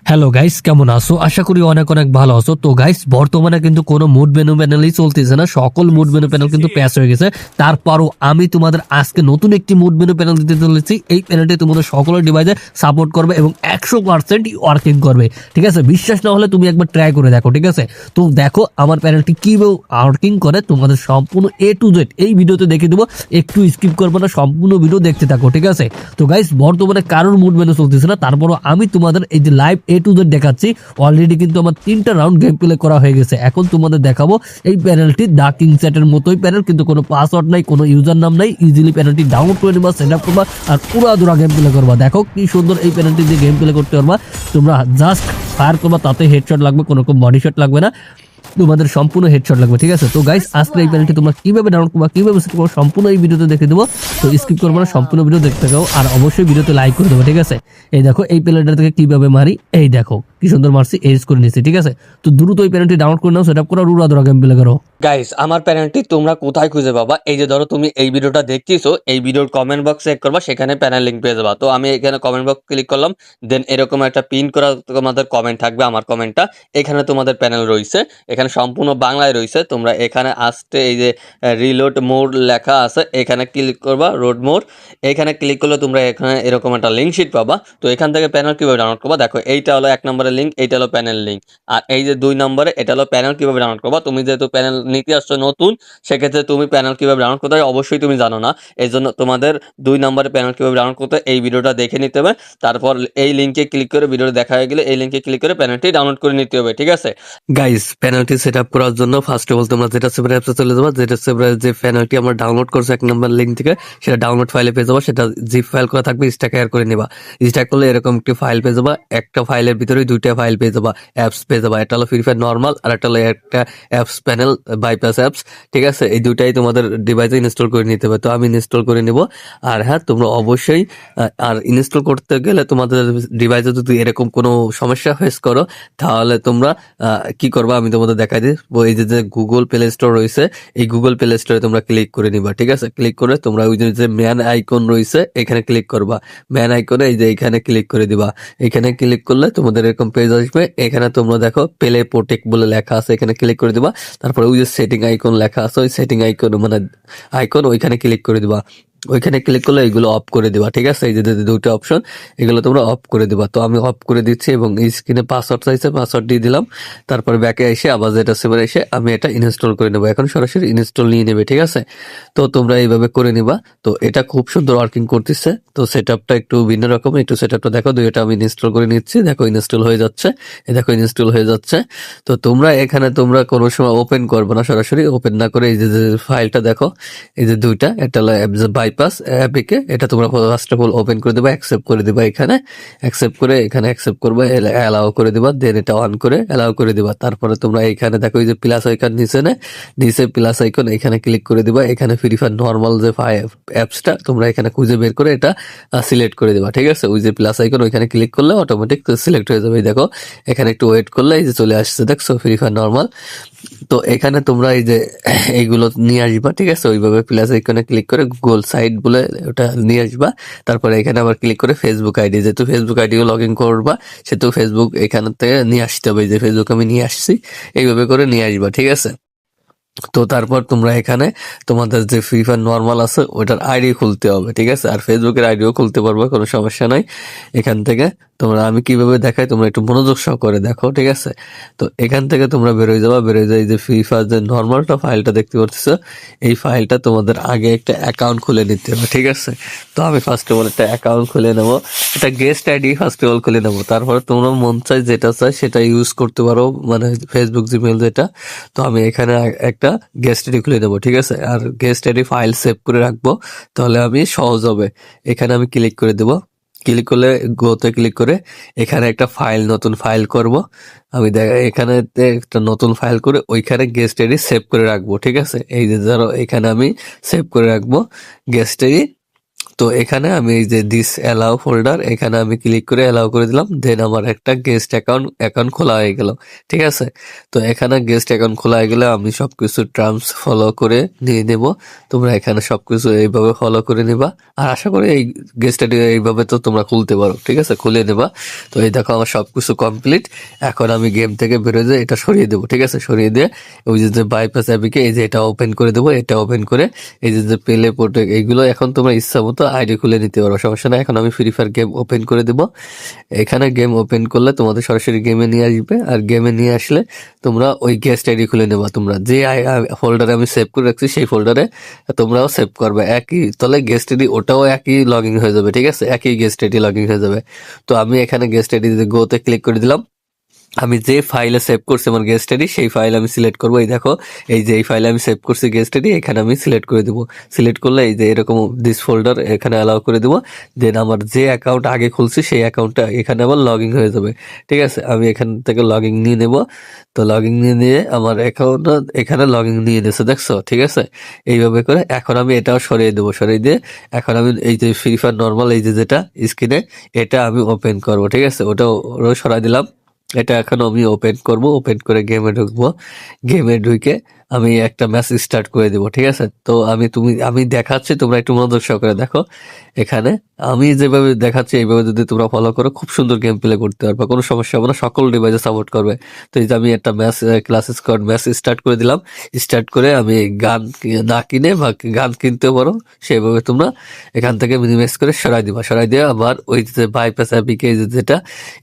Hello guys, কেমন আছো? আশা করি অনেক অনেক ভালো আছো। তো গাইস, বর্তমানে কিন্তু কোনো মুড মেনু প্যানেলই চলতেছে না, সকল মুড মেনু প্যানেল কিন্তু প্যাচ হয়ে গেছে। তারপরও আমি তোমাদের আজকে নতুন একটি মুড মেনু প্যানেল দিতে চলেছি। এই প্যানেলটি তোমাদের সকলের ডিভাইসে সাপোর্ট করবে এবং 100% ওয়ার্কিং করবে। ঠিক আছে, বিশ্বাস না হলে তুমি একবার ট্রাই করে দেখো। ঠিক আছে, তো দেখো আমার প্যানেলটি কিভাবে ওয়ার্কিং করে, তোমাদের সম্পূর্ণ এ টু জেড এই ভিডিওতে দেখে দেবো। একটু স্কিপ করবো না, সম্পূর্ণ ভিডিও দেখতে থাকো। ঠিক আছে, তো গাইস বর্তমানে কারোর মুড মেনু চলতেছে না, তারপরও আমি তোমাদের এই যে লাইভ এ টু জেড দেখাচ্ছি। অলরেডি কিন্তু আমার 3টা রাউন্ড গেম প্লে করা হয়ে গেছে। এখন তোমাদের দেখাবো এই প্যানেলটি দা কিং সেটের মতোই প্যানেল, কিন্তু কোনো পাসওয়ার্ড নাই, কোনো ইউজার নাম নাই। ইজিলি প্যানেলটি ডাউনলোড করে নিবা, সেট আপ করবা আর পুরো দুরা গেম প্লে করবা। দেখো কি সুন্দর এই প্যানেলটি দিয়ে গেম প্লে করতে পারবা। তোমরা জাস্ট ফায়ার করবা, তাতে হেডশট লাগবে, কোনো বডি শট লাগবে না, তোমাদের সম্পূর্ণ হেডশট লাগবে। ঠিক আছে, তো গাইস আজকে এই প্যানেলটি তোমরা কিভাবে ডাউনলোড করবা, কিভাবে সেট করবা, সম্পূর্ণ এই ভিডিওতে দেখে দেবো। তো স্কিপ করবো না, সম্পূর্ণ ভিডিও দেখতে থাকো আর অবশ্যই ভিডিওতে লাইক করে দেবো। ঠিক আছে, এই দেখো এই প্যানেলটা থেকে কিভাবে মারি, এই দেখো কি সুন্দর মারছি, এজ করে নিচ্ছি। ঠিক আছে, তো দ্রুত এই প্যানেলটি ডাউনলোড করে নাও, সেট আপ করো, রুরা ধরা গেম প্লে করো। গাইস, আমার প্যানেলটি তোমরা কোথায় খুঁজে পাবা? এই যে ধরো তুমি এই ভিডিওটা দেখতেছো, এই ভিডিওর কমেন্ট বক্স চেক করবা, সেখানে প্যানেল লিঙ্ক পেয়ে যাবা। তো আমি এখানে কমেন্ট বক্স ক্লিক করলাম, দেন এরকম একটা পিন করা তোমাদের কমেন্ট থাকবে, আমার কমেন্টটা। এখানে তোমাদের প্যানেল রয়েছে, এখানে সম্পূর্ণ বাংলায় রয়েছে। তোমরা এখানে আসতে এই যে রিলোড মোড লেখা আছে, এখানে ক্লিক করবা, রোড মোড। এখানে ক্লিক করলে তোমরা এখানে এরকম একটা লিঙ্ক শিট পাবা। তো এখান থেকে প্যানেল কিভাবে ডাউনলোড করবা, দেখো এইটা হলো 1 নম্বরের লিঙ্ক, এইটা হলো প্যানেল লিঙ্ক। আর এই যে 2 নম্বরে এটা হলো প্যানেল কিভাবে ডাউনলোড করবা। তুমি যেহেতু প্যানেল নিতে আসছো নতুন, সেক্ষেত্রে তুমি প্যানেল কিভাবে ডাউনলোড করতে হয় অবশ্যই তুমি জানো না। এই জন্য তোমাদের 2 নম্বরে প্যানেল কিভাবে ডাউনলোড করতে হয় এই ভিডিওটা দেখে নিতে হবে। তারপর এই লিঙ্কে ক্লিক করে, ভিডিওটা দেখা হয়ে গেলে এই লিঙ্কে ক্লিক করে প্যানেলটি ডাউনলোড করে নিতে হবে। ঠিক আছে গাইস, প্যানেলটি সেট আপ করার জন্য ফার্স্ট অফ অল তোমরা যেটা সেভার অ্যাপসে চলে যাবা। যেটা সেভার যে প্যানেলটি আমরা ডাউনলোড করছি 1 নম্বর লিঙ্ক থেকে, সেটা ডাউনলোড ফাইলে পেয়ে যাবা। সেটা জিপ ফাইল করা থাকবে, স্ট্যাক এয়ার করে নিবা। স্ট্যাক করলে এরকম একটি ফাইল পেয়ে যাবা। একটা ফাইলের ভিতরে 2টা ফাইল পেয়ে যাবা, অ্যাপস পেয়ে যাবা। একটা হলো ফ্রি ফায়ার নর্মাল, আর একটা হলো একটা অ্যাপস প্যানেল বাইপাস অ্যাপস। ঠিক আছে, এই দুইটাই তোমাদের ডিভাইসে ইনস্টল করে নিতে হবে। তো আমি ইনস্টল করে নিব। আর হ্যাঁ, তোমরা অবশ্যই আর ইনস্টল করতে গেলে তোমাদের ডিভাইসে যদি এরকম কোনো সমস্যা ফেস করো, তাহলে তোমরা কি করবা আমি তোমাদের দেখাই দিই। এই যে গুগল প্লে স্টোর রয়েছে, এই গুগল প্লে স্টোরে তোমরা ক্লিক করে নিবা। ঠিক আছে, ক্লিক করে তোমরা ওই যে ম্যান আইকন রয়েছে, এখানে ক্লিক করবা। ম্যান আইকনে এই যে এখানে ক্লিক করে দিবা। এখানে ক্লিক করলে তোমাদের এরকম পেজ আসবে। এখানে তোমরা দেখো প্লে প্রোটেক্ট বলে লেখা আছে, এখানে ক্লিক করে দিবা। তারপরে ওই যে সেটিং আইকন লেখা আছে, ওই সেটিং আইকন মানে আইকন, ওইখানে ক্লিক করে দিবা। ওইখানে ক্লিক করলে এগুলো অফ করে দিবা। ঠিক আছে, এই যে দুটো অপশন, এগুলো তোমরা অফ করে দিবা। তো আমি অফ করে দিচ্ছি এবং এই স্ক্রিনে পাসওয়ার্ড চাইছে, পাসওয়ার্ড দিয়ে দিলাম। তারপরে ব্যাকে এসে আবার যেটা সেভার এসে আমি এটা ইনস্টল করে নেবো। এখন সরাসরি ইনস্টল নিয়ে নেবে। ঠিক আছে, তো তোমরা এইভাবে করে নিবা। তো এটা খুব সুন্দর ওয়ার্কিং করতেছে। তো সেট আপটা একটু ভিন্ন রকম, একটু সেট আপটা দেখো। দুইটা আমি ইনস্টল করে নিচ্ছি, দেখো ইনস্টল হয়ে যাচ্ছে। এই দেখো ইনস্টল হয়ে যাচ্ছে। তো তোমরা এখানে তোমরা কোনো সময় ওপেন করবে না, সরাসরি ওপেন না করে এই যে ফাইলটা দেখো, এই যে দুইটা, একটা হলো বাইপাস অ্যাপিকে, এটা তোমরা ফার্স্ট অফ অল ওপেন করে দেবা, অ্যাকসেপ্ট করে দিবা। এখানে অ্যাকসেপ্ট করে এখানে অ্যাকসেপ্ট করবে, অ্যালাউ করে দিবা। দেন এটা অন করে অ্যালাউ করে দিবা। তারপরে তোমরা এখানে দেখো এই যে প্লাস আইকন নিচে প্লাস আইকন, এখানে ক্লিক করে দিবা। এখানে ফ্রি ফায়ার নর্মাল যে অ্যাপসটা তোমরা এখানে খুঁজে বের করে এটা সিলেক্ট করে দিবা। ঠিক আছে, ওই যে প্লাস আইকন ওইখানে ক্লিক করলে অটোমেটিক সিলেক্ট হয়ে যাবে। দেখো এখানে একটু ওয়েট করলে এই যে চলে আসছে, দেখছো ফ্রি ফায়ার নর্মাল। তো এখানে তোমরা এই যে এইগুলো নিয়ে আসবা। ঠিক আছে, ওইভাবে প্লাস আইকনে ক্লিক করে গুগল সাইট বলে ওটা নিয়ে আসবা। তারপরে এখানে আবার ক্লিক করে ফেসবুক আইডি, যেহেতু ফেসবুক আইডিও লগ ইন করবা, সেহেতু ফেসবুক এখান থেকে নিয়ে আসতে হবে। এই যে ফেসবুক আমি নিয়ে আসছি, এইভাবে করে নিয়ে আসবা। ঠিক আছে, তো তারপর তোমরা এখানে তোমাদের যে ফ্রি ফায়ার নর্মাল আছে ওটার আইডি খুলতে হবে। ঠিক আছে, আর ফেসবুকের আইডিও খুলতে পারবে, কোনো সমস্যা নাই। এখান থেকে তোমরা আমি কিভাবে দেখাই তোমরা একটু মনোযোগ সহকারে দেখো। ঠিক আছে, তো এখান থেকে তোমরা বেরোয় যাবা। বেরোয় যায় যে ফ্রি ফায়ার যে নর্মালটা ফাইলটা দেখতে পাচ্ছ, এই ফাইলটা তোমাদের আগে একটা অ্যাকাউন্ট খুলে নিতে হবে। ঠিক আছে, তো আমি ফার্স্ট অফ অল একটা অ্যাকাউন্ট খুলে নেবো, এটা guest ID first of all খুলে নেবো। তারপরে তোমরা মন চাই যেটা চাই সেটা ইউজ করতে পারো, মানে ফেসবুক জিমেল যেটা। তো আমি এখানে একটা গেস্ট আইডি খুলে নেবো। ঠিক আছে, আর গেস্ট আইডি ফাইল সেভ করে রাখবো, তাহলে আমি সহজ হবে। এখানে আমি ক্লিক করে দেবো। ক্লিক করলে গোতে ক্লিক করে এখানে একটা ফাইল, নতুন ফাইল করব আমি। এখানে একটা নতুন ফাইল করে ওইখানে গেস্ট আইডি সেভ করে রাখবো। ঠিক আছে, এই যে ধরো এখানে আমি সেভ করে রাখবো গেস্ট আইডি। তো এখানে আমি এই যে দিস অ্যালাউ ফোল্ডার এখানে আমি ক্লিক করে অ্যালাউ করে দিলাম, দেন আমার একটা গেস্ট অ্যাকাউন্ট খোলা হয়ে গেল। ঠিক আছে, তো এখানে গেস্ট অ্যাকাউন্ট খোলা হয়ে গেলে আমি সবকিছু টার্মস ফলো করে নিয়ে নেব। তোমরা এখানে সবকিছু এইভাবে ফলো করে নিবা, আর আশা করি এই গেস্ট আইডি এইভাবে তো তোমরা খুলতে পারো। ঠিক আছে, খুলে নেবা। তো এই দেখো আমার সবকিছু কমপ্লিট। এখন আমি গেম থেকে বেরোয় যে এটা সরিয়ে দেবো। ঠিক আছে, সরিয়ে দিয়ে ওই যে বাইপাস অ্যাপিকে এই যে এটা ওপেন করে দেবো। এটা ওপেন করে এই যে পেলে প্রোটেক্ট এইগুলো এখন তোমরা ইচ্ছা মতো আইডি খুলে নিতে পারো, সমস্যা নাই। এখন আমি ফ্রি ফায়ার গেম ওপেন করে দেবো। এখানে গেম ওপেন করলে তোমাদের সরাসরি গেমে নিয়ে আসবে, আর গেমে নিয়ে আসলে তোমরা ওই গেস্ট আইডি খুলে নেবা। তোমরা যে ফোল্ডারে আমি সেভ করে রাখছি সেই ফোল্ডারে তোমরাও সেভ করবে একই তলে গেস্ট আইডি, ওটাও একই লগ ইন হয়ে যাবে। ঠিক আছে, একই গেস্ট আইডি লগ ইন হয়ে যাবে। তো আমি এখানে গেস্ট আইডি গোতে ক্লিক করে দিলাম। আমি যে ফাইলে সেভ করছি আমার গেস্ট আইডি সেই ফাইল আমি সিলেক্ট করবো। এই দেখো এই যে এই ফাইলে আমি সেভ করছি গেস্ট আইডি, এখানে আমি সিলেক্ট করে দিব। সিলেক্ট করলে এই যে এরকম দিস ফোল্ডার এখানে অ্যালাউ করে দিব। দেন আমার যে অ্যাকাউন্ট আগে খুলছি সেই অ্যাকাউন্টটা এখানে আবার লগ ইন হয়ে যাবে। ঠিক আছে, আমি এখান থেকে লগ ইন নিয়ে নেব। তো লগ ইন নিয়ে আমার অ্যাকাউন্টটা এখানে লগ ইন নিয়ে নিয়েছে, দেখছো? ঠিক আছে, এইভাবে করে এখন আমি এটাও সরিয়ে দেবো। সরিয়ে দিয়ে এখন আমি এই যে ফ্রি ফায়ার নর্মাল এই যে যেটা স্ক্রিনে এটা আমি ওপেন করবো। ঠিক আছে, ওটাও সরাই দিলাম। এটা এখন আমি ওপেন করব। ওপেন করে গেমে ঢুকবো। গেমে ঢুকে আমি একটা ম্যাচ স্টার্ট করে দিব। ঠিক আছে, তো আমি দেখাচ্ছি, তোমরা একটু মনোযোগ সহকারে দেখো। এখানে আমি যেভাবে দেখাচ্ছি এইভাবে যদি তোমরা ফলো করো খুব সুন্দর গেম প্লে করতে পারবে, কোনো সমস্যা হবে না, সকল ডিভাইসে সাপোর্ট করবে। তো এই যে আমি একটা ক্লাস স্কোয়াড ম্যাচ স্টার্ট করে দিলাম। স্টার্ট করে আমি গান না কিনে বা গান কিনতে পারো সেইভাবে তোমরা এখান থেকে মিনিমাইজ করে সরাই দিবা। সরাই দিয়ে আবার ওই যে বাইপাস অ্যাপিকে যেটা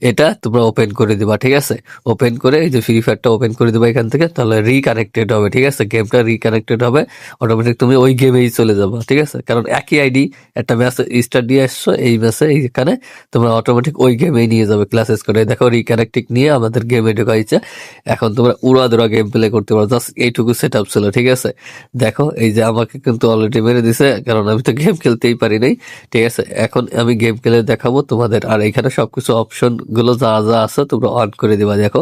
এটা তোমরা ওপেন করে দিবা। ঠিক আছে, ওপেন করে এই যে ফ্রি ফায়ারটা ওপেন করে দিবা এখান থেকে, তাহলে রিকানেক্টেড হবে। ঠিক আছে, গেমটা রিকানেক্টেড হবে, অটোমেটিক তুমি ওই গেমেই চলে যাবা। ঠিক আছে, কারণ একই আইডি একটা ম্যাচ স্টার্ট দিয়ে আসছো, এই ম্যাচে এইখানে তোমরা অটোমেটিক ওই গেমেই নিয়ে যাবে ক্লাসেস করে। দেখো রিকানেক্টিং নিয়ে আমাদের গেমে ঢোকাইছে। এখন তোমরা উড়াধুরা গেম প্লে করতে পারো, জাস্ট এইটুকু সেট আপ ছিল। ঠিক আছে, দেখো এই যে আমাকে কিন্তু অলরেডি মেরে দিছে, কারণ আমি তো গেম খেলতেই পারি নাই। ঠিক আছে, এখন আমি গেম খেলে দেখাবো তোমাদের। আর এখানে সবকিছু অপশন গুলো যা যা আছে তোমরা অন করে দিবা। দেখো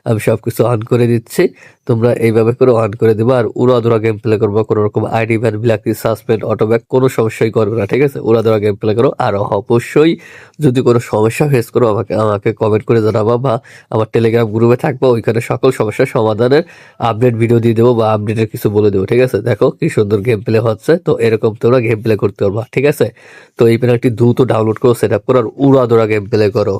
আমি সবকিছু অন করে দিচ্ছি, তোমরা এইভাবে করে অন করে দিবা। আর উড়াধুরা গেম প্লে করবো, কোনো রকম আইডি ব্যান, ব্ল্যাকলিস্ট, সাসপেন্ড, অটোব্যাক কোনো সমস্যাই করবে না। ঠিক আছে, উড়াধুরা গেম প্লে করো। আর অবশ্যই যদি কোনো সমস্যা ফেস করো আমাকে কমেন্ট করে জানাবা, বা আমার টেলিগ্রাম গ্রুপে থাকবো, ওইখানে সকল সমস্যার সমাধানের আপডেট ভিডিও দিয়ে দেবো বা আপডেটের কিছু বলে দেবো। ঠিক আছে, দেখো কি সুন্দর গেম প্লে হচ্ছে। তো এরকম তোমরা গেম প্লে করতে পারবা। ঠিক আছে, তো এই প্যানেলটি দ্রুত ডাউনলোড করো, সেট আপ করো, আর উড়াধুরা গেম প্লে করো।